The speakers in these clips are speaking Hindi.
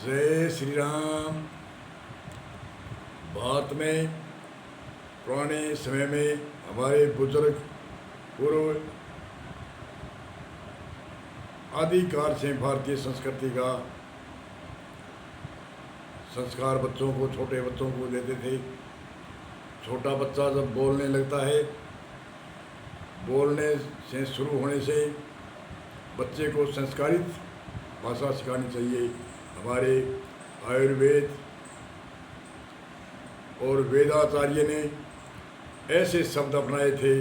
जय श्री राम। भारत में पुराने समय में हमारे बुजुर्ग पूर्व आदिकाल से भारतीय संस्कृति का संस्कार बच्चों को, छोटे बच्चों को देते थे। छोटा बच्चा जब बोलने लगता है, बोलने से शुरू होने से बच्चे को संस्कारित भाषा सिखानी चाहिए। हमारे आयुर्वेद और वेदाचार्य ने ऐसे शब्द अपनाए थे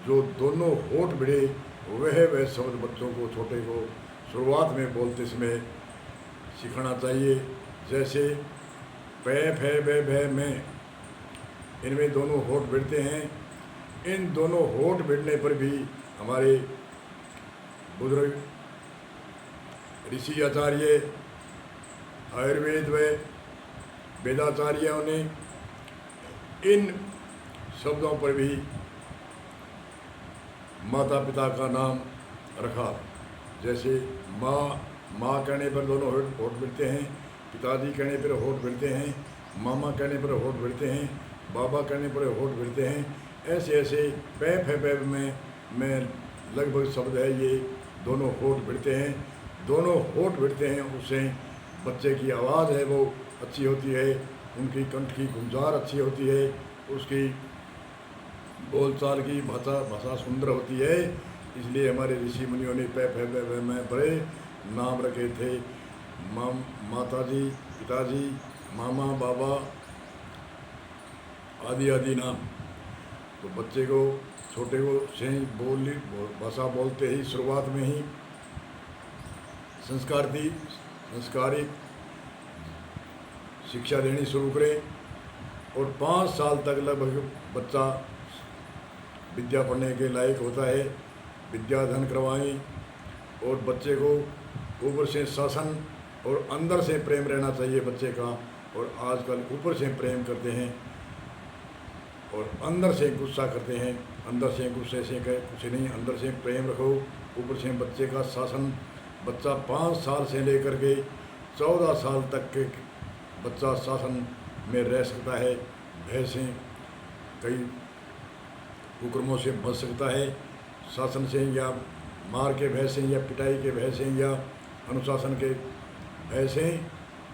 जो दोनों होठ भिड़े, वह शब्द बच्चों को, छोटे को शुरुआत में बोलते समय सिखाना चाहिए। जैसे पै फै बै भै में, इनमें दोनों होठ भिड़ते हैं। इन दोनों होठ भिड़ने पर भी हमारे बुजुर्ग ऋषि आचार्य, आयुर्वेद व वेदाचार्यों ने इन शब्दों पर भी माता पिता का नाम रखा। जैसे माँ कहने पर दोनों होठ भिड़ते हैं, पिताजी कहने पर होठ भिड़ते हैं, मामा कहने पर होठ भिड़ते हैं, बाबा कहने पर होठ भिड़ते हैं। ऐसे ऐसे पै फै बै में लगभग शब्द है, ये दोनों होठ भिड़ते हैं। दोनों होठ भिड़ते हैं, उससे बच्चे की आवाज़ है वो अच्छी होती है, उनकी कंठ की गुंजार अच्छी होती है, उसकी बोलचाल की भाषा सुंदर होती है। इसलिए हमारे ऋषि मुनियों ने पै फै बै में बड़े नाम रखे थे। माताजी, पिताजी, मामा, बाबा आदि आदि नाम। तो बच्चे को, छोटे को से भाषा बोलते ही शुरुआत में ही संस्कारित शिक्षा देनी शुरू करें। और 5 साल तक लगभग बच्चा विद्या पढ़ने के लायक होता है। विद्याधन करवाएं और बच्चे को ऊपर से शासन और अंदर से प्रेम रहना चाहिए बच्चे का। और आजकल ऊपर से प्रेम करते हैं और अंदर से गुस्सा करते हैं। अंदर से गुस्से से कुछ नहीं, अंदर से प्रेम रखो, ऊपर से बच्चे का शासन। बच्चा 5 साल से लेकर के 14 साल तक के बच्चा शासन में रह सकता है। भय से, कई कुकर्मों से बच सकता है। शासन से या मार के भय से या पिटाई के भय से या अनुशासन के भय से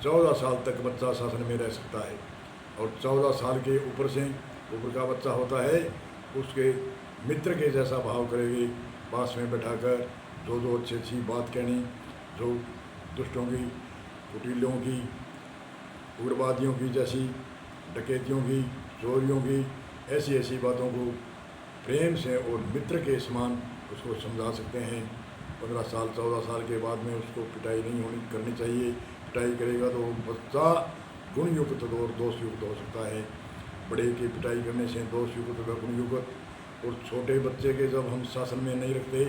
14 साल तक बच्चा शासन में रह सकता है। और 14 साल के ऊपर का बच्चा होता है, उसके मित्र के जैसा भाव करेगी। पास में बैठाकर जो अच्छी बात कहनी, जो दुष्टों की, कुटिलों की, उग्रवादियों की जैसी, डकैतियों की, चोरियों की, ऐसी बातों को प्रेम से और मित्र के समान उसको समझा सकते हैं। 15 साल 14 साल के बाद में उसको पिटाई नहीं करनी चाहिए। पिटाई करेगा तो बच्चा गुणयुक्त और दोषयुक्त हो सकता है। बड़े की पिटाई करने से दोषयुक्त व गुणयुक्त। और छोटे बच्चे के जब हम शासन में नहीं रखते,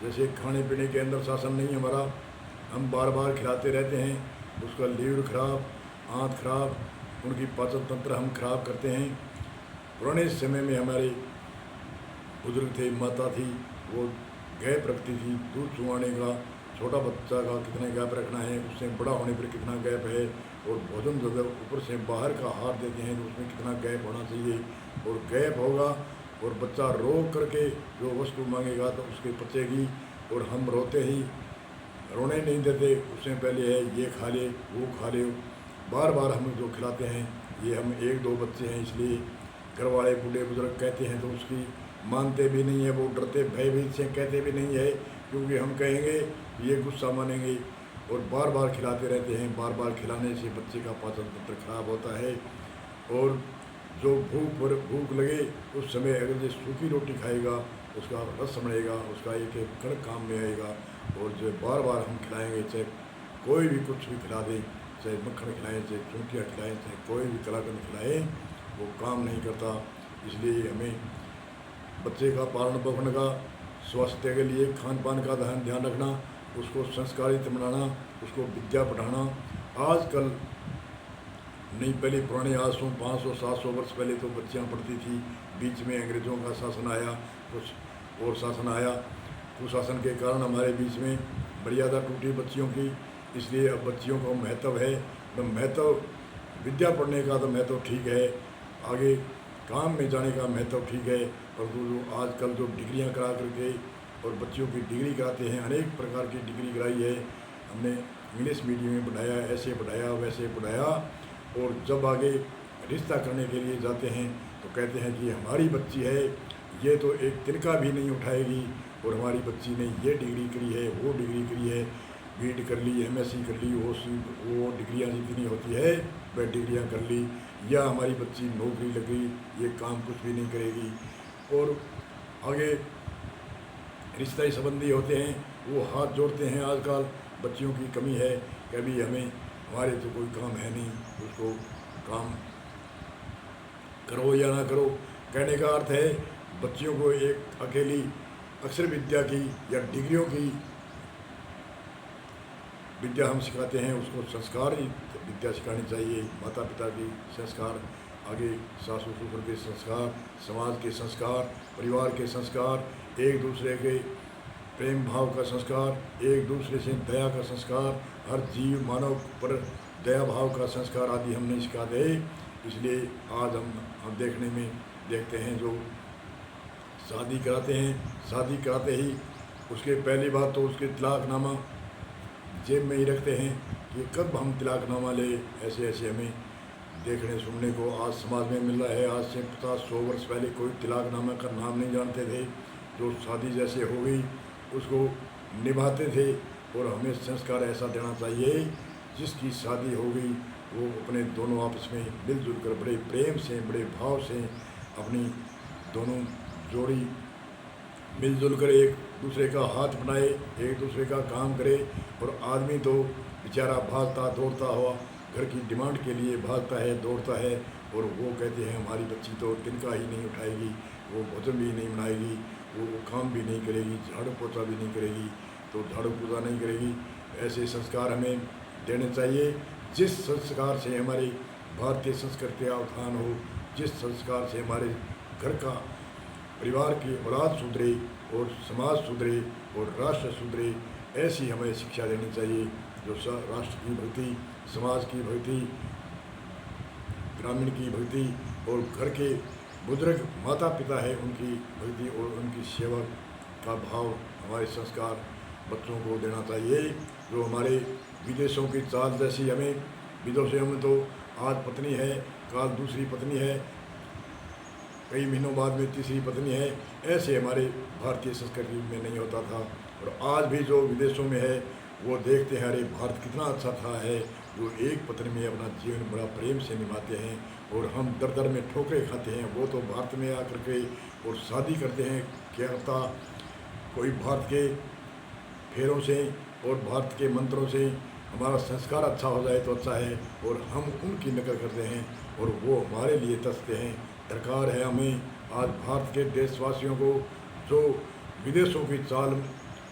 जैसे खाने पीने के अंदर शासन नहीं हमारा, हम बार बार खिलाते रहते हैं, उसका लीवर खराब, आँत खराब, उनकी पाचन तंत्र हम खराब करते हैं। पुराने समय में हमारे बुजुर्ग थे, माता थी, वो गैप रखती थी दूध चुवाने का। छोटा बच्चा का कितने गैप रखना है, उससे बड़ा होने पर कितना गैप है। और भोजन जब ऊपर से बाहर का आहार देते हैं तो उसमें कितना गैप होना चाहिए। और गैप होगा और बच्चा रो करके जो वस्तु मांगेगा तो उसके पचेगी। और हम रोते ही रोने नहीं देते, उससे पहले है ये खा ले, वो खा ले। बार बार हम जो खिलाते हैं, ये हम 1-2 बच्चे हैं, इसलिए घर वाले बूढ़े बुजुर्ग कहते हैं तो उसकी मानते भी नहीं है। वो डरते भयभीत से कहते भी नहीं है, क्योंकि हम कहेंगे ये गुस्सा मानेंगे। और बार बार खिलाते रहते हैं। बार बार खिलाने से बच्चे का पाचन तंत्र खराब होता है। और जो भूख लगे उस समय अगर ये सूखी रोटी खाएगा, उसका रस समझेगा, उसका एक एक कण काम में आएगा। और जो बार बार हम खिलाएंगे, चाहे कोई भी कुछ भी खिला दें, चाहे मक्खन खिलाएं, चाहे चूंटियाँ खिलाएं, चाहे कोई भी कलाकंद खिलाएं, वो काम नहीं करता। इसलिए हमें बच्चे का पालन पोषण का, स्वास्थ्य के लिए खान पान का ध्यान रखना, उसको संस्कारित बनाना, उसको विद्या पढ़ाना। आजकल नहीं, पहले पुराने, आज 500-700 वर्ष पहले तो बच्चियाँ पढ़ती थी। बीच में अंग्रेज़ों का शासन आया, कुछ और शासन आया। कुशासन के कारण हमारे बीच में मर्यादा टूटी बच्चियों की। इसलिए अब बच्चियों का महत्व है, तो महत्व विद्या पढ़ने का तो महत्व ठीक है, आगे काम में जाने का महत्व ठीक है, पर जो आजकल जो डिग्रियां करा करके और बच्चियों की डिग्री कराते हैं, अनेक प्रकार की डिग्री कराई है हमने, इंग्लिश मीडियम में पढ़ाया, ऐसे पढ़ाया वैसे पढ़ाया, और जब आगे रिश्ता करने के लिए जाते हैं तो कहते हैं कि हमारी बच्ची है, ये तो एक तिनका भी नहीं उठाएगी, और हमारी बच्ची ने ये डिग्री करी है, वो डिग्री करी है, बीएड कर ली, एमएससी कर ली, वो डिग्रियाँ जितनी होती है वह डिग्रियाँ कर ली, या हमारी बच्ची नौकरी लग गई, ये काम कुछ भी नहीं करेगी। और आगे रिश्ते संबंधी होते हैं वो हाथ जोड़ते हैं, आजकल बच्चियों की कमी है कि अभी हमारे तो कोई काम है नहीं, उसको काम करो या ना करो। कहने का अर्थ है बच्चियों को एक अकेली अक्षर विद्या की या डिग्रियों की विद्या हम सिखाते हैं, उसको संस्कार ही विद्या सिखानी चाहिए, माता पिता की संस्कार, आगे सासू ससुर के संस्कार, समाज के संस्कार, परिवार के संस्कार, एक दूसरे के प्रेम भाव का संस्कार, एक दूसरे से दया का संस्कार, हर जीव मानव पर दया भाव का संस्कार आदि हमने सिखाते हैं। इसलिए आज हम देखने में देखते हैं जो शादी कराते हैं, शादी कराते ही उसके पहली बात तो उसके तलाकनामा जेब में ही रखते हैं कि कब हम तलाकनामा ले, ऐसे ऐसे हमें देखने सुनने को आज समाज में मिल रहा है। आज से 50-100 वर्ष पहले कोई तलाकनामा का नाम नहीं जानते थे, जो शादी जैसे हो गई उसको निभाते थे, और हमें संस्कार ऐसा देना चाहिए जिसकी शादी हो गई वो अपने दोनों आपस में मिलजुल कर बड़े प्रेम से, बड़े भाव से अपनी दोनों जोड़ी मिलजुल कर एक दूसरे का हाथ बनाए, एक दूसरे का काम करे। और आदमी तो बेचारा भागता दौड़ता हुआ घर की डिमांड के लिए भागता है, दौड़ता है, और वो कहते हैं हमारी बच्ची तो तिनका ही नहीं उठाएगी, वो भोजन भी नहीं बनाएगी, वो काम भी नहीं करेगी, झाड़ू पोछा भी नहीं करेगी, तो झाड़ू पोछा नहीं करेगी। ऐसे संस्कार हमें देने चाहिए जिस संस्कार से हमारी भारतीय संस्कृति का उत्थान हो, जिस संस्कार से हमारे घर का परिवार की औलाद सुधरे और समाज सुधरे और राष्ट्र सुधरे, ऐसी हमें शिक्षा देनी चाहिए जो राष्ट्र की भक्ति, समाज की भक्ति, ग्रामीण की भक्ति और घर के बुजुर्ग माता पिता है उनकी भक्ति और उनकी सेवा का भाव हमारे संस्कार बच्चों को देना चाहिए। जो हमारे विदेशों की चाल जैसी हमें विदेशों में तो आज पत्नी है, काल दूसरी पत्नी है, कई महीनों बाद में तीसरी पत्नी है, ऐसे हमारे भारतीय संस्कृति में नहीं होता था। और आज भी जो विदेशों में है वो देखते हैं अरे भारत कितना अच्छा था है, जो एक पत्नी में अपना जीवन बड़ा प्रेम से निभाते हैं, और हम दर दर में ठोकरें खाते हैं। वो तो भारत में आकर के और शादी करते हैं, क्या होता कोई भारत के फेरों से और भारत के मंत्रों से हमारा संस्कार अच्छा हो जाए तो अच्छा है, और हम उनकी नकल करते हैं और वो हमारे लिए तरसते हैं। दरकार है हमें आज भारत के देशवासियों को जो विदेशों की चाल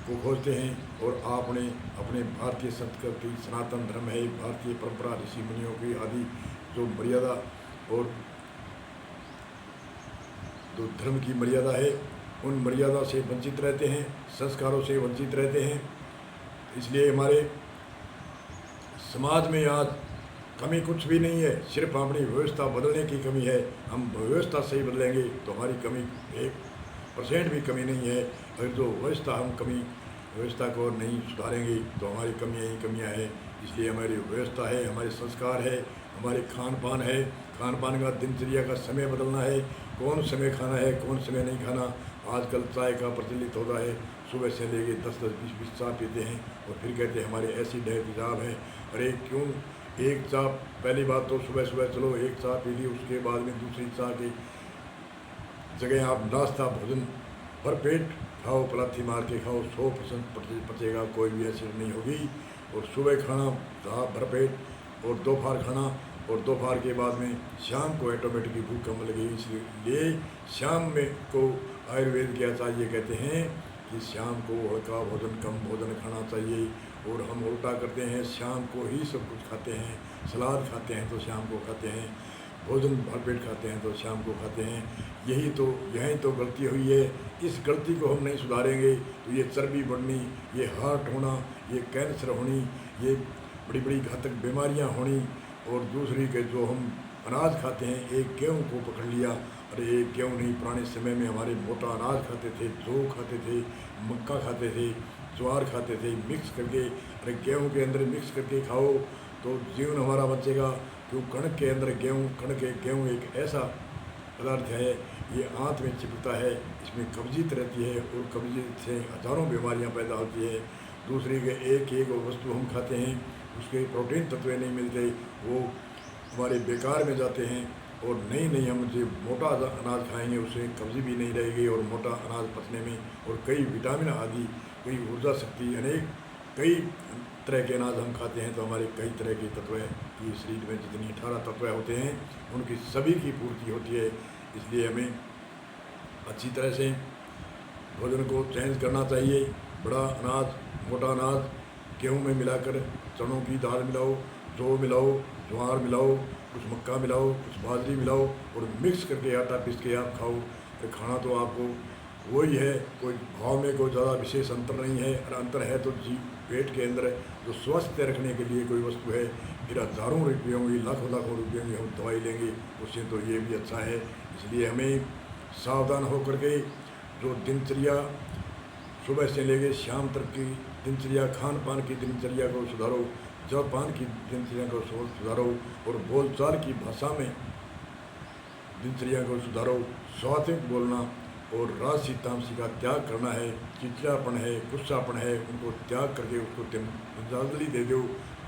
को खोजते हैं और आपने अपने भारतीय संस्कृति सनातन धर्म है, भारतीय परंपरा ऋषि मुनियों की आदि जो मर्यादा और जो धर्म की मर्यादा है उन मर्यादा से वंचित रहते हैं, संस्कारों से वंचित रहते हैं। इसलिए हमारे समाज में आज कमी कुछ भी नहीं है, सिर्फ अपनी व्यवस्था बदलने की कमी है। हम व्यवस्था सही बदलेंगे तो हमारी कमी 1% भी कमी नहीं है। अगर जो व्यवस्था को नहीं सुधारेंगे तो हमारी कमियाँ ही कमियाँ हैं। इसलिए हमारी व्यवस्था है, हमारे संस्कार है, हमारे खान पान है, खान पान का दिनचर्या का समय बदलना है, कौन समय खाना है कौन समय नहीं खाना। आजकल चाय का प्रचलित होता है, सुबह से लेके 10-10, 20-20 चाय पीते हैं और फिर कहते हैं हमारे एसिड है, तेजाब है। अरे क्यों एक चाय, पहली बात तो सुबह सुबह चलो एक चाय पी ली, उसके बाद में दूसरी चाय की जगह आप नाश्ता भोजन भरपेट खाओ, पलाथी मार के खाओ, 100% पचेगा, कोई भी एसिड नहीं होगी। और सुबह खाना भरपेट और दोपहर खाना, और दोपहर के बाद में शाम को ऑटोमेटिकली भूख कम लगेगी। इसलिए शाम में को आयुर्वेद के आचार्य कहते हैं कि शाम को हल्का भोजन कम भोजन खाना चाहिए। और हम उल्टा करते हैं, शाम को ही सब कुछ खाते हैं, सलाद खाते हैं तो शाम को खाते हैं। भोजन भरपेट खाते हैं तो शाम को खाते हैं। यही तो गलती हुई है। इस गलती को हम नहीं सुधारेंगे तो ये चर्बी बढ़नी, ये हार्ट होना, ये कैंसर होनी, ये बड़ी बड़ी घातक बीमारियां होनी। और दूसरी के जो हम अनाज खाते हैं, एक गेहूँ को पकड़ लिया, अरे एक गेहूँ नहीं, पुराने समय में हमारे मोटा अनाज खाते थे, जौ खाते थे, मक्का खाते थे, ज्वार खाते थे मिक्स करके। अरे गेहूँ के अंदर मिक्स करके खाओ तो जीवन हमारा बचेगा। क्यों? कणक के अंदर गेहूँ एक ऐसा पदार्थ है, ये आंत में चिपकता है, इसमें कब्जियत रहती है और कब्जियत से हजारों बीमारियां पैदा होती है। दूसरी के एक वस्तु हम खाते हैं, उसके प्रोटीन तत्व नहीं मिलते, वो हमारे बेकार में जाते हैं। और नहीं हम जो मोटा अनाज खाएंगे उससे कब्जी भी नहीं रहेगी, और मोटा अनाज पचने में और कई विटामिन आदि, कई ऊर्जा शक्ति, अनेक कई तरह के अनाज हम खाते हैं तो हमारे कई तरह के तत्व की शरीर में जितनी 18 तत्व होते हैं उनकी सभी की पूर्ति होती है। इसलिए हमें अच्छी तरह से भोजन को चेंज करना चाहिए। बड़ा अनाज, मोटा अनाज गेहूँ में मिलाकर, चनों की दाल मिलाओ, जौ मिलाओ, ज्वार मिलाओ, कुछ मक्का मिलाओ, कुछ बाजरी मिलाओ और मिक्स करके आटा पीस के आप खाओ। फिर खाना तो आपको वही है, कोई भाव में कोई ज़्यादा विशेष अंतर नहीं है। और अंतर है तो जी पेट के अंदर जो स्वस्थ रखने के लिए कोई वस्तु है, फिर हज़ारों रुपयों की, लाखों रुपयों की हम दवाई लेंगे, उससे तो ये भी अच्छा है। इसलिए हमें सावधान होकर के जो दिनचर्या सुबह से लेकर शाम तक की दिनचर्या, खान पान की दिनचर्या को सुधारो, जलपान की दिनचर्या को सुधारो और बोलचाल की भाषा में दिनचर्या को सुधारो। सात्विक बोलना और राजसी तामसी का त्याग करना है। चिड़चिड़ापन है, गुस्सापन है, उनको त्याग करके उसको श्रद्धांजलि दे दो,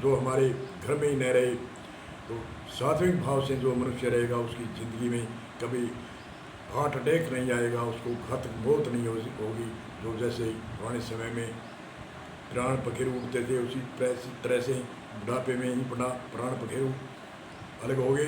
जो हमारे घर में ही न रहे। तो सात्विक भाव से जो मनुष्य रहेगा उसकी ज़िंदगी में कभी हार्ट अटैक नहीं आएगा, उसको घातक मौत नहीं होगी। जो जैसे पुराने समय में प्राण पखेरु उड़ते थे, उसी तरह से बुढ़ापे में ही प्राण पखेरु अलग हो गए।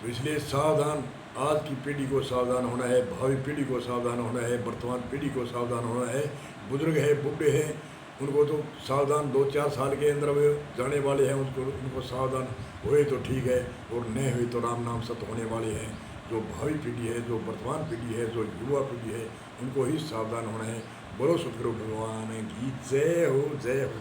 तो इसलिए सावधान, आज की पीढ़ी को सावधान होना है, भावी पीढ़ी को सावधान होना है, वर्तमान पीढ़ी को सावधान होना है। बुजुर्ग है, बूढ़े हैं, उनको तो सावधान 2-4 साल के अंदर वे जाने वाले हैं, उनको सावधान हुए तो ठीक है, और न हुए तो राम नाम सत्य होने वाले हैं। जो भावी पीढ़ी है, जो वर्तमान पीढ़ी है, जो युवा पीढ़ी है, उनको ही सावधान होना है। बोलो सतगुरु भगवान की जय हो, जय हो।